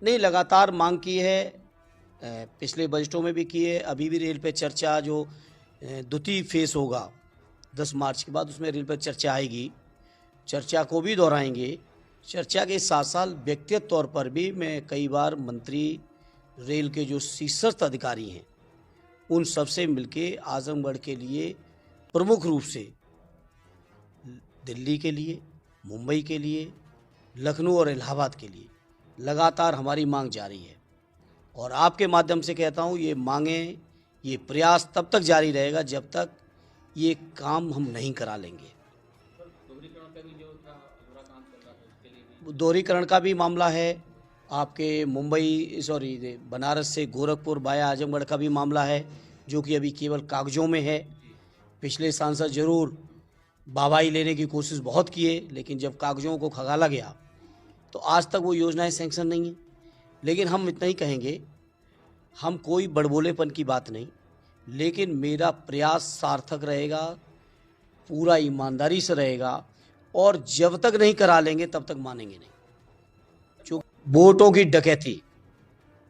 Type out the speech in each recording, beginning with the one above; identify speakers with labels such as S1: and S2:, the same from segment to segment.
S1: नहीं, लगातार मांग की है, पिछले बजटों में भी की है, अभी भी रेल पे चर्चा जो द्वितीय फेस होगा 10 मार्च के बाद, उसमें रेल पर चर्चा आएगी, चर्चा को भी दोहराएंगे। चर्चा के साथ साथ व्यक्तिगत तौर पर भी मैं कई बार मंत्री, रेल के जो शीर्षस्थ अधिकारी हैं, उन सबसे मिलके आजमगढ़ के लिए प्रमुख रूप से दिल्ली के लिए, मुंबई के लिए, लखनऊ और इलाहाबाद के लिए लगातार हमारी मांग जारी है। और आपके माध्यम से कहता हूँ, ये मांगें, ये प्रयास तब तक जारी रहेगा जब तक ये काम हम नहीं करा लेंगे। दोहरीकरण का भी मामला है, आपके बनारस से गोरखपुर वाया आजमगढ़ का भी मामला है, जो कि अभी केवल कागजों में है। पिछले सांसद जरूर बाबाई लेने की कोशिश बहुत किए, लेकिन जब कागजों को खंगाला गया तो आज तक वो योजनाएं सैंक्शन नहीं हैं। लेकिन हम इतना ही कहेंगे, हम कोई बड़बोलेपन की बात नहीं, लेकिन मेरा प्रयास सार्थक रहेगा, पूरा ईमानदारी से रहेगा, और जब तक नहीं करा लेंगे तब तक मानेंगे नहीं। जो वोटों की डकैती,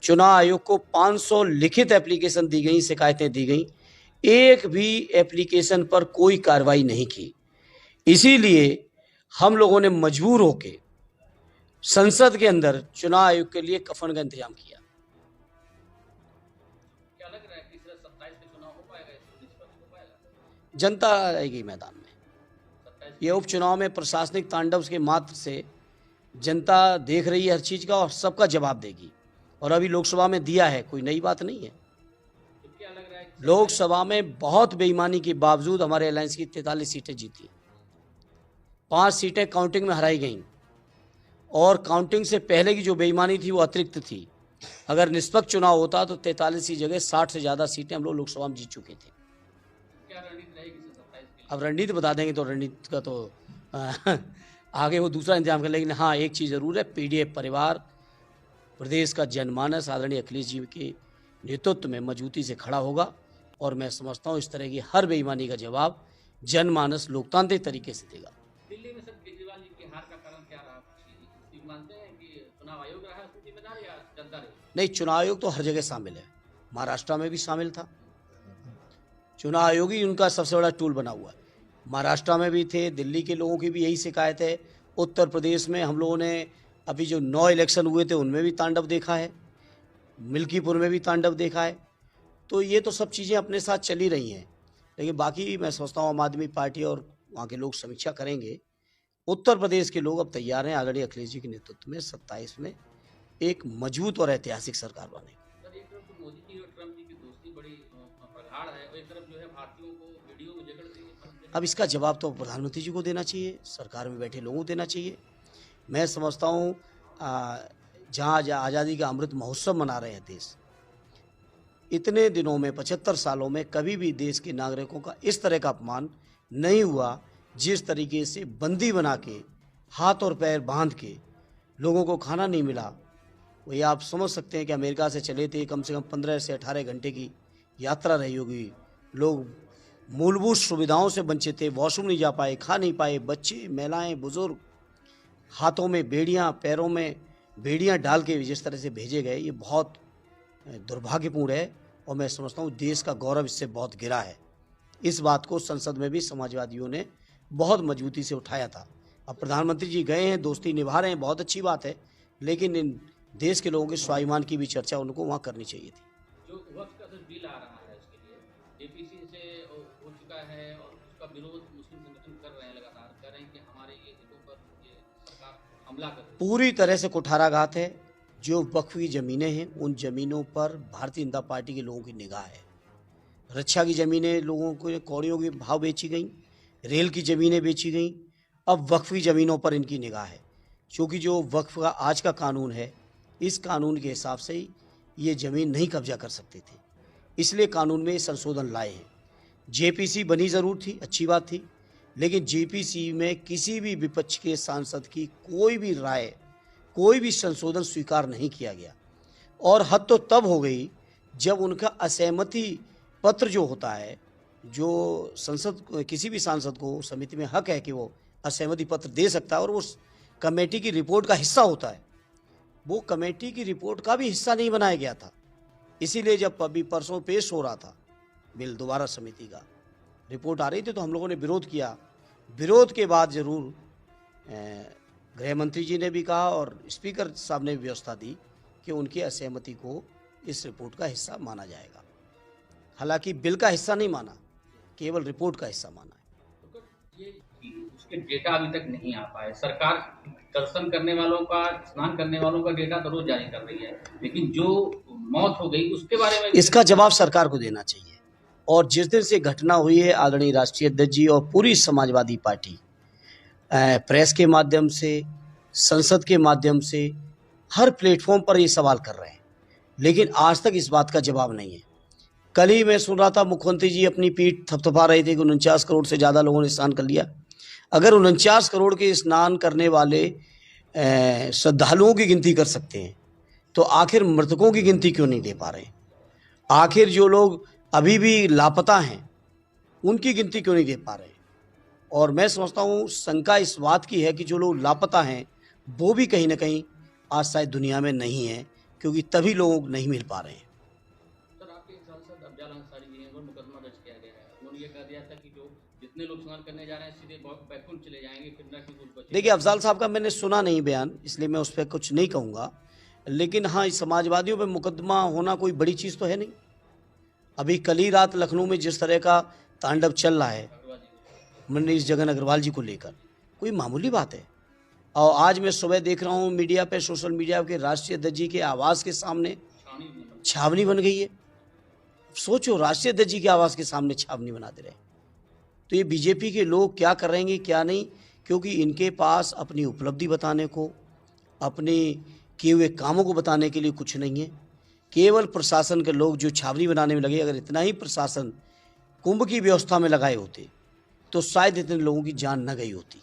S1: चुनाव आयोग को 500 लिखित एप्लीकेशन दी गई, शिकायतें दी गई, एक भी एप्लीकेशन पर कोई कार्रवाई नहीं की। इसीलिए हम लोगों ने मजबूर होकर संसद के अंदर चुनाव आयोग के लिए कफन का इंतजाम किया।
S2: क्या लग रहा है कि 27 में चुनाव हो पाएगा, निष्पक्ष हो पाएगा?
S1: जनता आएगी मैदान में। ये उपचुनाव में प्रशासनिक तांडव के मात्र से जनता देख रही है हर चीज का, और सबका जवाब देगी। और अभी लोकसभा में दिया है, कोई नई बात नहीं है।
S2: तो क्या लग रहा है कि
S1: लोकसभा में बहुत बेईमानी के बावजूद हमारे अलायंस की 43 सीटें जीती, 5 सीटें काउंटिंग में हराई गईं, और काउंटिंग से पहले की जो बेईमानी थी वो अतिरिक्त थी। अगर निष्पक्ष चुनाव होता तो 43 की जगह 60 से ज़्यादा सीटें हम लोग लोकसभा में जीत चुके थे।
S2: क्या रणनीति रहेगी 27 के लिए?
S1: अब रणनीति बता देंगे तो रणनीति का तो आगे वो दूसरा इंतजाम कर। लेकिन हाँ, एक चीज़ ज़रूर है, पीडीएफ परिवार प्रदेश का जनमानस आदरणीय अखिलेश जी के नेतृत्व में मजबूती से खड़ा होगा, और मैं समझता हूँ इस तरह की हर बेईमानी का जवाब जनमानस लोकतांत्रिक तरीके से देगा।
S2: दिल्ली में सर केजरीवाल जी की हार का कारण क्या रहा? कुछ मानते हैं कि चुनाव आयोग रहा उसमें जिम्मेदार या जनता रही?
S1: नहीं, चुनाव आयोग तो हर जगह शामिल है, महाराष्ट्र में भी शामिल था। चुनाव आयोग ही उनका सबसे बड़ा टूल बना हुआ है। महाराष्ट्र में भी थे, दिल्ली के लोगों की भी यही शिकायत है। उत्तर प्रदेश में हम लोगों ने अभी जो 9 इलेक्शन हुए थे उनमें भी तांडव देखा है, मिल्कीपुर में भी तांडव देखा है। तो ये तो सब चीज़ें अपने साथ चली रही हैं, लेकिन बाकी मैं सोचता हूँ आम आदमी पार्टी और वहाँ के लोग समीक्षा करेंगे। उत्तर प्रदेश के लोग अब तैयार हैं आदरणीय अखिलेश जी के नेतृत्व में 27 में एक मजबूत और ऐतिहासिक सरकार बनेगी।
S2: सर, एक तरफ तो मोदी जी और ट्रम्प जी की दोस्ती बड़ी प्रगाढ़ है, और एक तरफ जो है भारतीयों को वीडियो में जकड़ दी।
S1: अब इसका जवाब तो प्रधानमंत्री जी को देना चाहिए, सरकार में बैठे लोगों को देना चाहिए। मैं समझता हूँ जहाँ आज़ादी का अमृत महोत्सव मना रहे हैं देश, इतने दिनों में 75 सालों में कभी भी देश के नागरिकों का इस तरह का अपमान नहीं हुआ। जिस तरीके से बंदी बना के, हाथ और पैर बांध के लोगों को खाना नहीं मिला, वही आप समझ सकते हैं कि अमेरिका से चले थे, कम से कम 15 से 18 घंटे की यात्रा रही होगी। लोग मूलभूत सुविधाओं से वंचित थे, वॉशरूम नहीं जा पाए, खा नहीं पाए, बच्चे, महिलाएं, बुजुर्ग हाथों में बेड़ियां, पैरों में बेड़ियां डाल के जिस तरह से भेजे गए, ये बहुत दुर्भाग्यपूर्ण है। और मैं समझता हूँ देश का गौरव इससे बहुत गिरा है। इस बात को संसद में भी समाजवादियों ने बहुत मजबूती से उठाया था। अब प्रधानमंत्री जी गए हैं, दोस्ती निभा रहे हैं, बहुत अच्छी बात है, लेकिन इन देश के लोगों के स्वाभिमान की भी चर्चा उनको वहाँ करनी चाहिए थी।
S2: जो वक्त का सर बिल आ रहा है, उसके लिए जेपीसी से हो चुका है, और उसका विरोध मुस्लिम संगठन कर रहे हैं, लगातार कह रहे हैं कि हमारे ये हितों पर ये सरकार हमला कर रही है।
S1: पूरी तरह से कुठाराघात है। जो वक्फ की ज़मीनें हैं, उन ज़मीनों पर भारतीय जनता पार्टी के लोगों की निगाह है। रक्षा की ज़मीनें लोगों को कौड़ियों के भाव बेची गई, रेल की ज़मीनें बेची गई, अब वक्फ की ज़मीनों पर इनकी निगाह है। क्योंकि जो वक्फ का आज का कानून है, इस कानून के हिसाब से ही ये ज़मीन नहीं कब्जा कर सकते थे, इसलिए कानून में संशोधन लाए हैं। जेपीसी बनी ज़रूर थी, अच्छी बात थी, लेकिन जेपीसी में किसी भी विपक्ष के सांसद की कोई भी राय, कोई भी संशोधन स्वीकार नहीं किया गया। और हद तो तब हो गई जब उनका असहमति पत्र जो होता है, जो संसद किसी भी सांसद को समिति में हक है कि वो असहमति पत्र दे सकता है, और वो कमेटी की रिपोर्ट का हिस्सा होता है, वो कमेटी की रिपोर्ट का भी हिस्सा नहीं बनाया गया था। इसीलिए जब अभी परसों पेश हो रहा था बिल दोबारा समिति का, रिपोर्ट आ रही थी, तो हम लोगों ने विरोध किया। विरोध के बाद जरूर गृह मंत्री जी ने भी कहा और स्पीकर साहब ने भी व्यवस्था दी कि उनकी असहमति को इस रिपोर्ट का हिस्सा माना जाएगा। हालांकि बिल का हिस्सा नहीं माना, केवल रिपोर्ट का हिस्सा माना है।
S2: तो ये उसके डेटा अभी तक नहीं आ पाए। सरकार दर्शन करने वालों का, स्नान करने वालों का डेटा तो रोज जारी कर रही है, लेकिन जो मौत हो गई उसके बारे में
S1: इसका जवाब सरकार को देना चाहिए। और जिस दिन से घटना हुई है, आदरणीय राष्ट्रीय अध्यक्ष जी और पूरी समाजवादी पार्टी प्रेस के माध्यम से, संसद के माध्यम से, हर प्लेटफॉर्म पर ये सवाल कर रहे हैं, लेकिन आज तक इस बात का जवाब नहीं है। कल ही मैं सुन रहा था मुख्यमंत्री जी अपनी पीठ थपथपा रहे थे कि 49 करोड़ से ज़्यादा लोगों ने स्नान कर लिया। अगर 49 करोड़ के स्नान करने वाले श्रद्धालुओं की गिनती कर सकते हैं, तो आखिर मृतकों की गिनती क्यों नहीं दे पा रहे? आखिर जो लोग अभी भी लापता हैं उनकी गिनती क्यों नहीं दे पा रहे? और मैं समझता हूँ शंका इस बात की है कि जो लोग लापता हैं वो भी कहीं ना कहीं आज शायद दुनिया में नहीं है, क्योंकि तभी लोग नहीं मिल पा रहे हैं।
S2: सर, आपके सांसद अफजाल अंसारी जी ने मुकदमा दर्ज किया गया है। उन्होंने ये कह दिया था कि जो जितने लोग स्नान करने जा रहे हैं सीधे बैकुंठ चले जाएंगे, फिर न कि कुछ बचे।
S1: देखिए, अफजाल साहब का मैंने सुना नहीं बयान, इसलिए मैं उस पर कुछ नहीं कहूँगा, लेकिन हाँ, इस समाजवादियों पे मुकदमा होना कोई बड़ी चीज़ तो है नहीं। अभी कल ही रात लखनऊ में जिस तरह का तांडव चल रहा है मनीष जगन अग्रवाल जी को लेकर, कोई मामूली बात है। और आज मैं सुबह देख रहा हूँ मीडिया पे, सोशल मीडिया के राष्ट्रीय अध्यक्ष जी के आवास के सामने छावनी बन गई है। सोचो, राष्ट्रीय अध्यक्ष जी के आवास के सामने छावनी बना दे रहे हैं। तो ये बीजेपी के लोग क्या कर रहे हैं क्या नहीं, क्योंकि इनके पास अपनी उपलब्धि बताने को, अपने किए हुए कामों को बताने के लिए कुछ नहीं है। केवल प्रशासन के लोग जो छावनी बनाने में लगे, अगर इतना ही प्रशासन कुंभ की व्यवस्था में लगाए होते तो शायद इतने लोगों की जान न गई होती,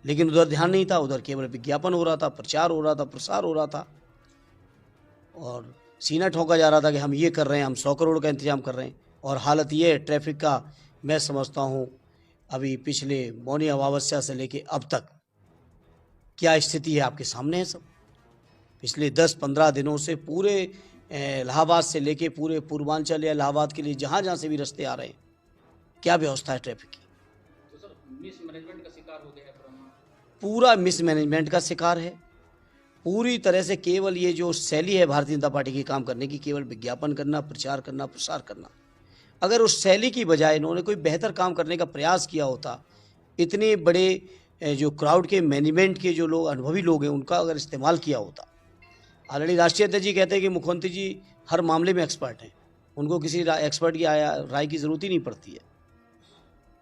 S1: लेकिन उधर ध्यान नहीं था। उधर केवल विज्ञापन हो रहा था, प्रचार हो रहा था, प्रसार हो रहा था, और सीना ठोका जा रहा था कि हम ये कर रहे हैं, हम 100 करोड़ का इंतजाम कर रहे हैं। और हालत ये है ट्रैफिक का, मैं समझता हूँ अभी पिछले मौनी अमावस्या से लेके अब तक क्या स्थिति है आपके सामने है सब। पिछले 10-15 दिनों से पूरे इलाहाबाद से लेके पूरे पूर्वांचल या इलाहाबाद के लिए जहाँ से भी रास्ते आ रहे हैं, क्या व्यवस्था है ट्रैफिक की।
S2: तो सर, मिसमैनेजमेंट का शिकार हो गया है
S1: पूरा मिसमैनेजमेंट का शिकार है पूरी तरह से। केवल ये जो शैली है भारतीय जनता पार्टी की काम करने की, केवल विज्ञापन करना, प्रचार करना, प्रसार करना, अगर उस शैली की बजाय इन्होंने कोई बेहतर काम करने का प्रयास किया होता, इतने बड़े जो क्राउड के मैनेजमेंट के जो लोग, अनुभवी लोग हैं, उनका अगर इस्तेमाल किया होता। ऑलरेडी राष्ट्रीय अध्यक्ष जी कहते हैं कि मुख्यमंत्री जी हर मामले में एक्सपर्ट हैं, उनको किसी एक्सपर्ट की राय की ज़रूरत ही नहीं पड़ती है।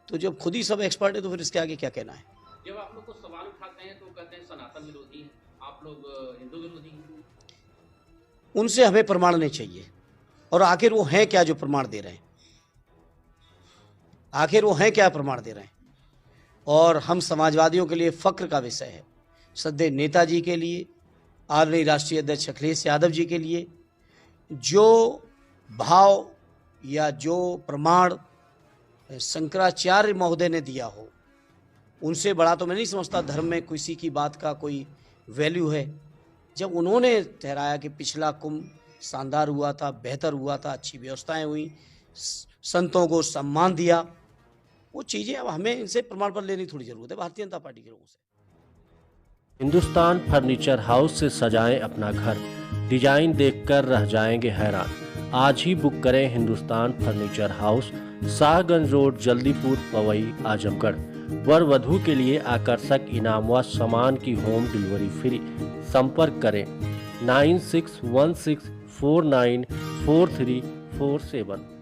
S1: तो जब खुद ही सब एक्सपर्ट है तो फिर इसके आगे क्या कहना है।
S2: जब आप लोग को सवाल उठाते हैं तो कहते हैं सनातन विरोधी हैं, आप लोग हिंदू विरोधी हैं।
S1: उनसे हमें प्रमाण नहीं चाहिए, और आखिर वो हैं क्या जो प्रमाण दे रहे हैं, आखिर वो हैं क्या प्रमाण दे रहे हैं। और हम समाजवादियों के लिए फक्र का विषय है, श्रद्धेय नेताजी के लिए, आदरणीय राष्ट्रीय अध्यक्ष अखिलेश यादव जी के लिए, जो भाव या जो प्रमाण शंकराचार्य महोदय ने दिया हो, उनसे बड़ा तो मैं नहीं समझता धर्म में किसी की बात का कोई वैल्यू है। जब उन्होंने ठहराया कि पिछला कुंभ शानदार हुआ था, बेहतर हुआ था, अच्छी व्यवस्थाएं हुई, संतों को सम्मान दिया, वो चीज़ें अब हमें इनसे प्रमाण पत्र लेने की थोड़ी ज़रूरत है भारतीय जनता पार्टी के लोगों से।
S3: हिंदुस्तान फर्नीचर हाउस से सजाएं अपना घर, डिजाइन देखकर रह जाएंगे हैरान। आज ही बुक करें Hindustan furniture house, Shahganj road, Jaldipur, Pawai, Azamgarh. वर वधू के लिए आकर्षक इनाम व सामान की होम डिलीवरी फ्री। संपर्क करें 9616494347।